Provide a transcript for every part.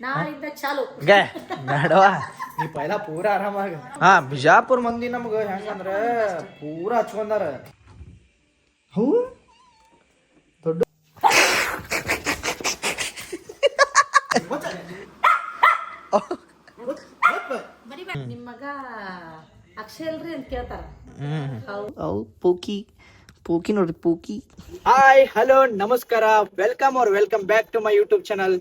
ನಾಳಿಂದ ಚಾಲು ಬೇಡವ ನೀ ಪೈಲ ಪೂರಾ ಆರಾಮಾಗ. ಬಿಜಾಪುರ ಮಂದಿ ನಮ್ಗ ಹೆಂಗಂದ್ರ ಪೂರಾ ಹಚ್ಕೊಂಡಾರ. ಹೂ ದೊಡ್ಡ ನಿಮ್ ಮಗ ಅಕ್ಷಯ್ ಅಲ್ರಿ ಅಂತ ಕೇಳ್ತಾರ. ಪೂಕಿ ನೋಡ್ರಿ ಪೂಕಿ. ಹಾಯ್ ಹಲೋ ನಮಸ್ಕಾರ, welcome back to my YouTube channel.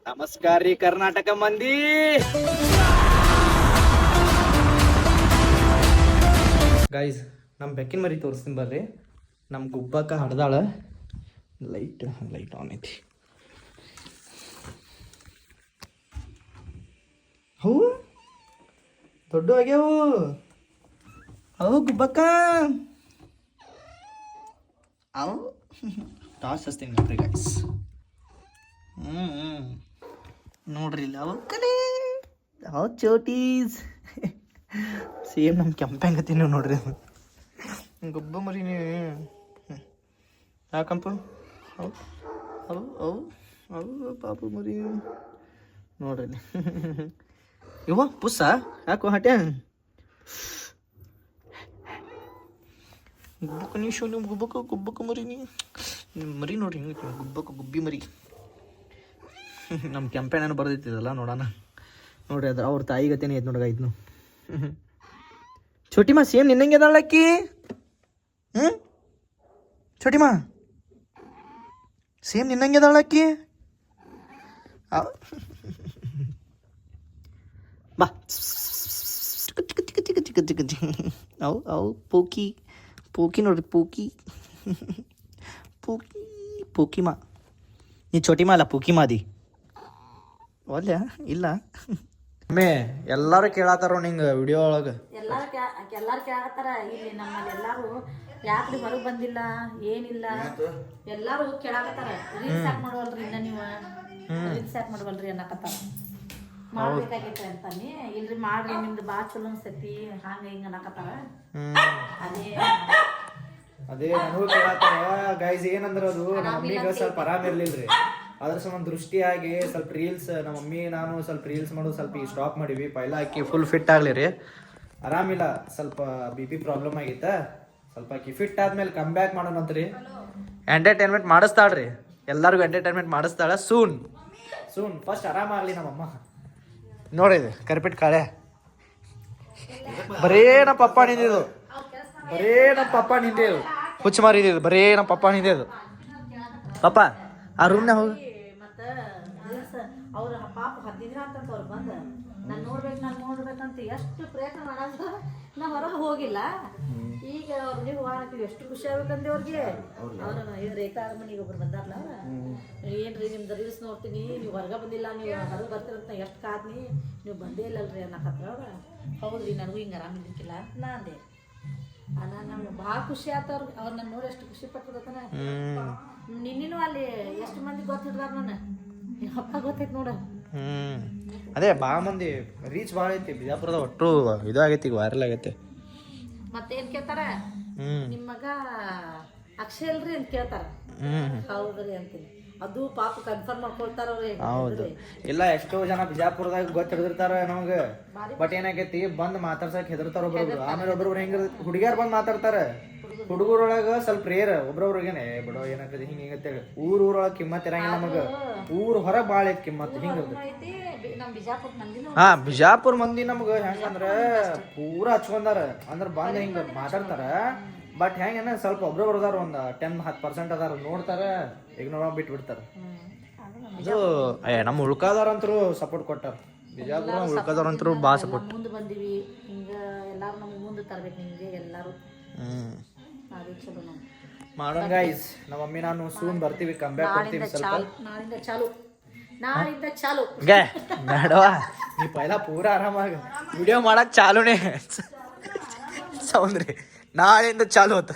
ನಮಸ್ಕಾರ ರೀ ಕರ್ನಾಟಕ ಮಂದಿ. ಗೈಸ್ ನಮ್ ಬೆಕ್ಕಿನ ಮರಿ ತೋರಿಸ್ತೀನಿ ಬರ್ರಿ. ನಮ್ ಗುಬ್ಬಕ್ಕ ಹಡ್ದಾಳ. ಲೈಟ್ ಆನ್ ಐತಿ. ಹೂ ದೊಡ್ಡ ಆಗ್ಯಾವು ಅವು ಗುಬ್ಬಕ್ಕ. ಅವು ಟಾಸ್ ಹಚ್ತೀನಿ ನೋಡ್ರಿ ಗೈಸ್. ನೋಡ್ರಿ ಇಲ್ಲ ಅವು ಕಲೆ ಅವು ಚೋಟೀಸ್ ಸೇಮ್ ನಮ್ಮ ಕೆಂಪಂಗತಿ ನೀವು ನೋಡ್ರಿ. ಗುಬ್ಬ ಮರಿ ನೀವು ಯಾಕಂಪ ಅವು ಅವು ಅವು ಅವು ಪಾಪು ಮರಿ ನೋಡ್ರಿ. ಇವ ಪುಸ್ಸ ಯಾಕೋ ಹಟ್ಯಾ ಗುಬ್ಬಕ್ಕ ನೀವು ಶೋ ನೀವು ಗುಬ್ಬಕ್ಕ ಮರಿ ನೀವು ಮರಿ ನೋಡ್ರಿ ಹಿಂಗೆ ಗುಬ್ಬಕ್ಕ ಗುಬ್ಬಿ ಮರಿ. ನಮ್ಮ ಕೆಂಪೇಣನ ಬರ್ದೈತಿದಲ್ಲ ನೋಡೋಣ ನೋಡ್ರಿ. ಅದ್ರ ಅವ್ರ ತಾಯಿಗತೇನೆ ಐತೆ ನೋಡ್ರಿ ಐತ್ನು. ಛೋಟಿಮಾ ಸೇಮ್ ನಿನ್ನಂಗೆ ಅದಾಳಕ್ಕಿ. ಛೋಟಿಮಾ ಸೇಮ್ ನಿನ್ನಂಗೆ ಅದಾಳಕ್ಕಿ. ಬಾ ಅವು ಅವು ಪೂಕಿ ನೋಡ್ರಿ ಪೂಕಿಮಾ. ನೀ ಛೋಟಿಮಾ ಅಲ್ಲ ಪೂಕಿಮಾ ಅದಿ ಒಲ್ಯ ಇಲ್ಲ. ಎಲ್ಲಾರು ಕೇಳತ್ತಾರ ನಿಂಗೆ ವಿಡಿಯೋ ಒಳಗೆ. ಎಲ್ಲಾರು ಕೇಳತ್ತಾರ. ಇಲ್ಲಿ ನಮ್ಮಲ್ಲಿ ಎಲ್ಲಾರು ಯಾಕ್ರಿ ಹೊರಗೆ ಬಂದಿಲ್ಲ ಏನಿಲ್ಲ ಎಲ್ಲಾರು ಕೇಳಾಕತ್ತಾರ. ರೀಲ್ಸ್ ಯಾಕೆ ಮಾಡುವಲ್ರಿ ಇನ್ನ ನೀವು ರೀಲ್ಸ್ ಯಾಕೆ ಮಾಡುವಲ್ರಿ ಅನ್ನಕತ್ತಾರ. ಮಾಡ್ಬೇಕಾಗೈತೆ ಅಂತಾನೆ. ಇಲ್ರಿ ಮಾಡ್ರಿ ನಿಮ್ದು ಭಾಳ ಚಲೋ ಅನ್ಸತಿ ಹಂಗ ಹಿಂಗ ಅನ್ನಕತ್ತಾರ. ಅದೇ ನನಗೂ ಕೇಳತ್ತಾರ ಗೈಸ್. ಏನಂದ್ರ ಅದು ನಮ್ಮ ಮಮ್ಮಿಗೆ ಸ್ವಲ್ಪ ಆರಾಮ ಇರ್ಲಿಲ್ರಿ. ಅದ್ರ ಸಂಬಂಧ ದೃಷ್ಟಿಯಾಗಿ ಸ್ವಲ್ಪ ರೀಲ್ಸ್ ನಮ್ಮ ಮಮ್ಮಿ ನಾನು ಸ್ವಲ್ಪ ರೀಲ್ಸ್ ಮಾಡೋದು ಸ್ವಲ್ಪ ಈಗ ಸ್ಟಾಪ್ ಮಾಡಿವಿ. ಪೈಲ ಆಕಿ ಫುಲ್ ಫಿಟ್ ಆಗ್ಲಿ ರೀ. ಆರಾಮಿಲ್ಲ, ಸ್ವಲ್ಪ BP ಪ್ರಾಬ್ಲಮ್ ಆಗಿತ್ತ. ಸ್ವಲ್ಪ ಆಕಿ ಫಿಟ್ ಆದ್ಮೇಲೆ ಕಮ್ ಬ್ಯಾಕ್ ಮಾಡೋಣಂತ್ರಿ. ಎಂಟರ್ಟೈನ್ಮೆಂಟ್ ಮಾಡಿಸ್ತಾಳ್ರಿ, ಎಲ್ಲರಿಗೂ ಎಂಟರ್ಟೈನ್ಮೆಂಟ್ ಮಾಡಿಸ್ತಾಳ ಸೂನ್. ಫಸ್ಟ್ ಆರಾಮಾಗ್ಲಿ ನಮ್ಮಮ್ಮ. ನೋಡಿದೆ ಕರಿಪಿಟ್ ಕಾಳೆ ಬರೇ ನಮ್ಮ ಪಪ್ಪ ನಿಂದಿದ್ದು, ಹುಚ್ಚು ಮಾರಿದ್ದು ಬರೇ ನಮ್ಮ ಪಪ್ಪ ನಿಂದಿದ್ದು. ಪಪ್ಪ ಆ ರೂಮ್ನ ಹೋಗಿ ಮತ್ತ ಅವ್ರ ಪಾಪ 15 ದಿನ ಅಂತಂತ ಅವ್ರು ಬಂದ ನಾನು ನೋಡ್ಬೇಕಂತ ಎಷ್ಟು ಪ್ರಯತ್ನ ಮಾಡೋದು. ನಾ ಹೊರಗೆ ಹೋಗಿಲ್ಲ. ಈಗ ಅವ್ರು ನೀವು ಹಾಕಿವಿ ಎಷ್ಟು ಖುಷಿ ಆಗ್ಬೇಕಂದ್ರೆ ಅವ್ರಿಗೆ. ಅವ್ರ ರೇಖಾ ಮನೆಗೆ ಒಬ್ರು ಬಂದಾರಲ್ಲ, ಏನ್ರಿ ನಿಮ್ದು ರೀಲ್ಸ್ ನೋಡ್ತೀನಿ, ನೀವು ಹೊರಗೆ ಬಂದಿಲ್ಲ, ನೀವು ಹೊರಗೆ ಬರ್ತೀರಂತ ಎಷ್ಟು ಕಾದ್ನಿ, ನೀವು ಬಂದೇ ಇಲ್ಲಲ್ರಿ ಅನ್ನಕತ್ರ ಅವ್ರ. ಹೌದ್ರಿ ನನಗೂ ಹಿಂಗೆ ಆರಾಮಿದ್ದಿಕ್ಕಿಲ್ಲ ನಾ ಅಂದೆ. ನಮ್ಗೆ ಭಾಳ ಖುಷಿ ಆತ ಅವ್ರು ನನ್ನ ನೋಡಿ ಎಷ್ಟು ಖುಷಿ ಪಟ್ಬಿಡತಾನ. ನಿನ್ನಿನೂ ಅಲ್ಲಿ ಎಷ್ಟು ಮಂದಿ ಗೊತ್ತಿಡ್ದಾರ ನನ್ನ ಅಪ್ಪ ಗೊತ್ತೈತಿ ನೋಡ. ಅದೇ ಭಾಳ ಮಂದಿ ರೀಚ್ ಭಾಳ ಐತಿ ಬಿಜಾಪುರದ. ಒಟ್ಟು ಇದು ಆಗೈತಿ, ಈಗ ವೈರಲ್ ಆಗೈತಿ. ಮತ್ತೇನ್ ಕೇಳ್ತಾರ, ನಿಮ್ ಮಗ ಅಕ್ಷಯ್ ಅಲ್ರಿ ಅಂತ ಕೇಳ್ತಾರ. ಹೌದ್ರಿ ಅಂತೀನಿ. ಅದು ಪಾಪ ಕನ್ಫರ್ಮ್ ಮಾಡ್ಕೊಳ್ತಾರ ಅವ್ರಿ. ಹೌದು ಇಲ್ಲ, ಎಷ್ಟೋ ಜನ ಬಿಜಾಪುರದಾಗ ಗೊತ್ತಿಡ್ದಿರ್ತಾರ ನಮ್ಗ. ಬಟ್ ಏನಾಗೈತಿ ಬಂದ್ ಮಾತಾಡ್ಸಕ್ ಹೆದರ್ತಾರ ಒಬ್ರೊಬ್ರು. ಆಮೇಲೆ ಒಬ್ರೊಬ್ರು ಹೆಂಗ ಹುಡುಗಿಯಾರ್ ಬಂದ್ ಮಾತಾಡ್ತಾರ. ಹುಡುಗರೊಳಗ ಸ್ವಲ್ಪ ರೇರ್, ಒಬ್ರೊಬ್ರಿಗೇನೆ ಬಿಡೋ ಏನಾಗತಿ ಹಿಂಗ ಹಿಂಗತ್ತೇಳಿ. ಊರೊಳಗ ಕಿಮ್ಮತ್ ಇರಂಗಿಲ್ಲ ನಮಗ. ಊರ್ ಹೊರಗ್ ಬಾಳ ಐತಿ ಕಿಮ್ಮತ್. ಹಿಂಗ ಬಿಜಾಪುರ ಮಂದಿ ನಮ್ಗ ಹೆಂಗಂದ್ರ ಪೂರಾ ಹಚ್ಕೊಂಡಾರ. ಅಂದ್ರ ಬಂದ್ ಹಿಂಗ ಮಾತಾಡ್ತಾರ. ಬಟ್ ಹೆಂಗೇನ ಸ್ವಲ್ಪ ಒಬ್ರೊಬ್ರು ಅದಾರ, ಒಂದ್ 10-10% ಅದಾರ. ನೋಡ್ತಾರ, ಇಗ್ನೋರ್ ಬಿಟ್ಟು ಬಿಡ್ತಾರ. ಇದು ನಮ್ಮ ಉಳ್ಕಾದವ್ರಂತರು ಸಪೋರ್ಟ್ ಕೊಟ್ಟಾರ. ಬಿಜಾಪುರ ಉಳ್ಕಾದವ್ರಂತರು ಭಾಳ ಸಪೋರ್ಟ್. ಮುಂದೆ ಬಂದಿವಿ ಹಿಂಗ ಎಲ್ಲಾರು ನಮ್ಗೆ ಮುಂದೆ ತರ್ಬೇಕು. ನಿಮ್ಗೆ ಎಲ್ಲಾರು ಮಾಡೋಣ ಗೈಸ್. ನಮ್ಮ ಮಮ್ಮಿ ನಾನು ಸೂನ್ ಬರ್ತೀವಿ, ಕಮ್ ಬ್ಯಾಕ್ ಕೊಡ್ತೀವಿ. ಸ್ವಲ್ಪ ನಾಳಿಂದ ಚಾಲು ಬೇಡವಾ ನೀ ಪೈಲ ಪೂರಾ ಆರಾಮಾಗ ವಿಡಿಯೋ ಮಾಡಕ್ ಚಾಲುನೇ ಸೌಂದ್ರಿ. ನಾಳೆಯಿಂದ ಚಾಲು ಆತ.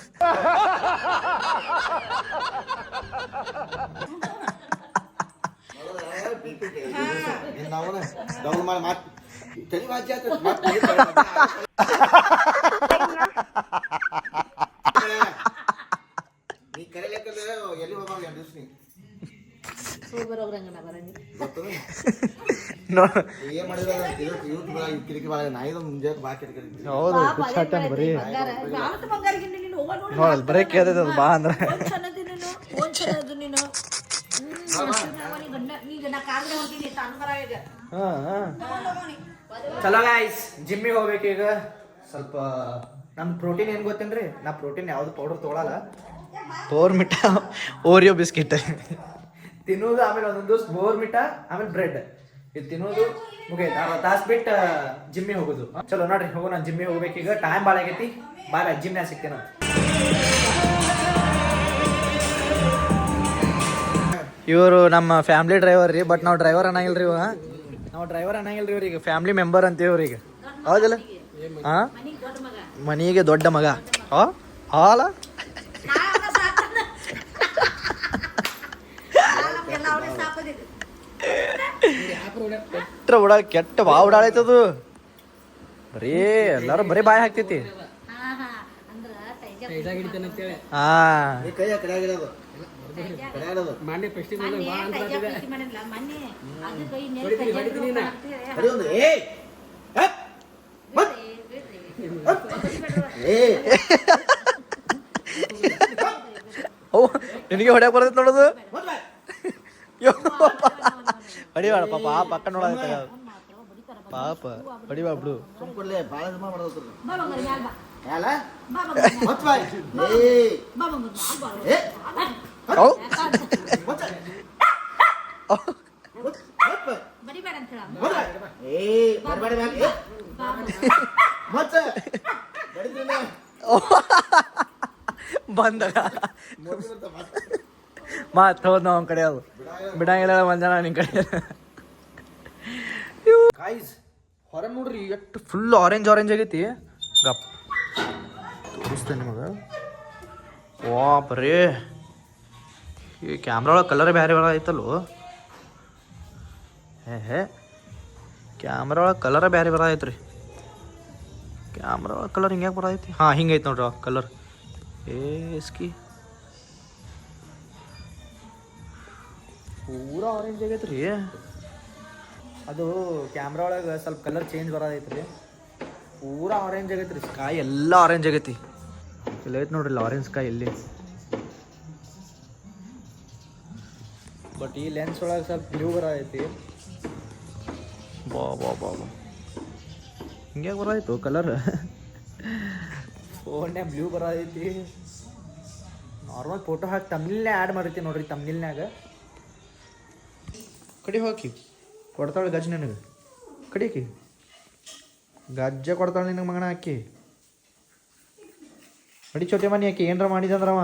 ಬರೋಗ್ರಂಗನ ಬರಂಗಿಲ್ಲ. ಏನ್ ಮಾಡಿದ್ರೆ ಕಿರಿಕಿ ಭಾಳ ನಾಯಿದ ಮುಂಜಾನೆ ಬಾ ಕಿರಿಕಿರಿ ಹೌದು ಪಾಪ ಹುಚ್ಚ ಅದೇನ್ ಹಾಕ್ತಾನೆ ಬರೀ ಮಾಡ್ತಿ? ಯಾವತ್ತು ಬಂಗಾರಗಿಂಡಿ ನೀನು ಹೋಗ ನೋಡು. ನೋಡಲ್ ಬರೀ ಕೇಳ್ತೈತೆ ಅದು ಬಾ ಅಂದ್ರೆ ಒಂದ್ ಚೆನ್ನದಿ ನೀನು, ಒಂದ್ ಚೆನ್ನದು ನೀನು. ಈಗ ನಾ ಕಾರ್ಗೆ ಹೊಂಟೀನಿ ತಾನು ಬರ ಈಗ. ಚಲೋ ಗೈಸ್ ಜಿಮ್ಮಿಗೆ ಹೋಗ್ಬೇಕು ಈಗ. ಸ್ವಲ್ಪ ನಮ್ ಪ್ರೋಟೀನ್ ಏನ್ ಗೊತ್ತೇನ್ರಿ, ನಾ ಪ್ರೋಟೀನ್ ಯಾವ್ದು ಪೌಡರ್ ತೊಗೊಳಲ್ಲ. ಬೋರ್ಮಿಟ ಓರಿಯೋ ಬಿಸ್ಕಿಟ್ ತಿನ್ನೋದು, ಆಮೇಲೆ ಒಂದೊಂದು ದಿವಸ ಬೋರ್ಮಿಟ, ಆಮೇಲೆ ಬ್ರೆಡ್ ಇದು ತಿನ್ನೋದು ಮುಗಿಯ್ತು. 60 ತಾಸು ಬಿಟ್ಟು ಜಿಮ್ಮಿಗೆ ಹೋಗೋದು. ಚಲೋ ನೋಡ್ರಿ ಹೋಗೋ, ನಾನು ಜಿಮ್ಮಿಗೆ ಹೋಗ್ಬೇಕು ಈಗ. ಟೈಮ್ ಭಾಳ ಆಗೈತಿ. ಬಾಯ್ ಜಿಮ್ನಾಗ ಸಿಗ್ತೇನೆ. ಇವರು ನಮ್ಮ ಫ್ಯಾಮಿಲಿ ಡ್ರೈವರ್ ರೀ, ಬಟ್ ನಾವು ಡ್ರೈವರ್ ಅನ್ನಂಗಿಲ್ರಿ ಇವ. ನಾವು ಡ್ರೈವರ್ ಅನ್ನಂಗಿಲ್ರಿ ಇವ್ರಿಗೆ, ಫ್ಯಾಮಿಲಿ ಮೆಂಬರ್ ಅಂತೀವಿ ಇವ್ರಿಗೆ. ಹೌದಿಲ್ಲ? ಹಾ, ಮನಿಗ್ ದೊಡ್ಡ ಮಗ. ಮನೆಗೆ ದೊಡ್ಡ ಮಗ. ಹಾಲ ಎಲ್ಲ ಅವ್ನಿಗೆ ಸಾಕೋದಿದ್ದು. ಕೆಟ್ಟ ಉಡಾಳ, ಕೆಟ್ಟ ಬಾ ಉಡಾಳೈತದು. ಬರೀ ಎಲ್ಲಾರು ಬರೀ ಬಾಯಿ ಹಾಕ್ತೈತಿ. ಹಾ ಹಾ ಅಂದ್ರ ತೈಜ ಹಾ ಈ ಕೈಯ ಕಡೆಯಾಗಿರೋದು ಕಡೆಯಾಗಿರೋದು ಮೊನ್ನೆ ತೈಜ ಪ್ರೀತಿ ಮಾಡಿಲ್ಲ ಮೊನ್ನೆ ಅದು ಕೈ ನೆಲ ತೈಜ ಬರೀ ಒಂದು ಏಯ್ ಹಪ್! ಹಪ್! ಏಯ್ ಅವು ನಿನಗೆ ಹೊಡ್ಯಾಕ್ ಬರ್ತೈತಿ ನೋಡೋದು. ಮೊದ್ಲ ಹೊಡಿಬೇಡ ಪಾಪ, ಆ ಪಕ್ಕ ನೋಡತ್ತ ಪಾಪ, ಹೊಡಿಬಾ ಬಿಡು. ಸುಮ್ಕೊಡ್ಲೆ ಭಾಳ ಜಮಾ ಮಾಡೋದು ಬಾ ಬಂಗಾರ ಮ್ಯಾಲ್ ಬಾ. ಯಾಲ ಬಾ ಬಂಗಾರ ಮ್ಯಾಲ್ ಮತ್ ಬಾಯ್ ಏಯ್ ಬಾ ಬಂಗಾರ ಮ್ಯಾಲ್ ಬಾ. ಏ ಅವು ಮತ್ ಮತ್ ಬರಿಬೇಡ ಅಂತ ಹೇಳ. ಮತ್ ಏಯ್ ಬರಬೇಡ ಬ್ಯಾಗ್ ಏ ಬಾ ಮತ್ ಬಡಿದ್ರಲ್ಲ ಬಂದಾಗ ಮೋದಿರ್ತ ಮತ್ ಮಾತು ಹೋದ್ ನಾವು ಕಡೆ ಅದು ಬಿಡಂಗಿಲ್ಲ ಮಂಜಾನ ನಿನ್ ಕಡೆ. ಗಾಯ್ಸ್ ಹೊರ ನೋಡ್ರಿ ಎಷ್ಟು ಫುಲ್ ಆರೆಂಜ್ ಆಗೈತಿ. ಗಪ್ ತೋರಿಸ್ತೇನೆ ನಿಮಗೆ. ವಾ ಬರೀ ಈ ಕ್ಯಾಮ್ರಾ ಒಳಗೆ ಕಲರ್ ಬೇರೆ ಬರೈತಲ್ಲೋ. ಹೇ ಕ್ಯಾಮ್ರಾ ಒಳಗೆ ಕಲರ ಬೇರೆ ಬರೈತ್ರಿ. ಕ್ಯಾಮ್ರಾ ಒಳಗೆ ಕಲರ್ ಹಿಂಗ್ಯಾಕೆ ಬರೈತಿ? ಹಾಂ ಹಿಂಗೈತೆ ನೋಡ್ರಿ ಕಲರ್. ಏಸ್ಕಿ ಪೂರಾ ಆರೆಂಜ್ ಆಗೈತೆ ರೀ. ಅದು ಕ್ಯಾಮ್ರಾ ಒಳಗೆ ಸ್ವಲ್ಪ ಕಲರ್ ಚೇಂಜ್ ಬರೋದೈತೆ ರೀ. ಪೂರಾ ಆರೆಂಜ್ ಆಗೈತೆ ರೀ, ಸ್ಕೈ ಎಲ್ಲ ಆರೆಂಜ್ ಆಗೈತಿ. ಇಲ್ಲ ಐತೆ ನೋಡ್ರಿ ಆರೆಂಜ್ ಸ್ಕೈ ಇಲ್ಲಿ. ಬಟ್ ಈ ಲೆನ್ಸ್ ಒಳಗೆ ಸ್ವಲ್ಪ ಬ್ಲೂ ಬರೋದೈತಿ. ಬಾ ಬಾ ಬಾ ಬಾ ಹಿಂಗ್ಯಾಕೆ ಬರೋದಾಯ್ತು ಕಲರ್? ಫೋನ್ಯಾಗ ಬ್ಲೂ ಬರೋದೈತಿ. ನಾರ್ಮಲ್ ಫೋಟೋ ಹಾಕಿ ತಮ್ನಿಲ್ನೇ ಆ್ಯಡ್ ಮಾಡಿರ್ತೀವಿ ನೋಡ್ರಿ. ತಮ್ನಿಲ್ನ್ಯಾಗ ಕಡಿ ಹಾಕಿ ಕೊಡ್ತಾಳೆ ಗಜ್ಜ ನಿನಗೆ. ಕಡಿಕಿ ಗಜ್ಜ ಕೊಡ್ತಾಳೆ ನಿನಗೆ ಮಗನ ಹಾಕಿ. ಅಡಿ ಚೋಟೆ ಮನಿ ಹಾಕಿ ಏನರ ಮಾಡಿದಂದ್ರವ.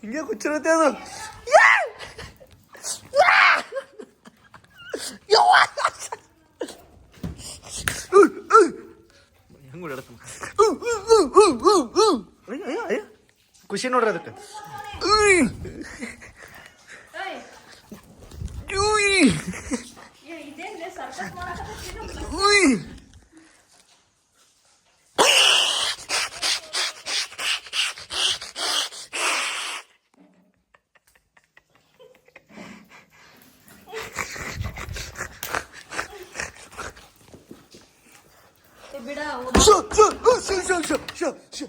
ಹಿಂಗೆ ಕುಚ್ಚಿರುತ್ತೆ ಅದು. ಹೆಂಗೆ ಓಡಾಡ್ತಾನ ಖುಷಿ ನೋಡ್ರಿ ಅದಕ್ಕೆ. ಬಿಡ show show show show show show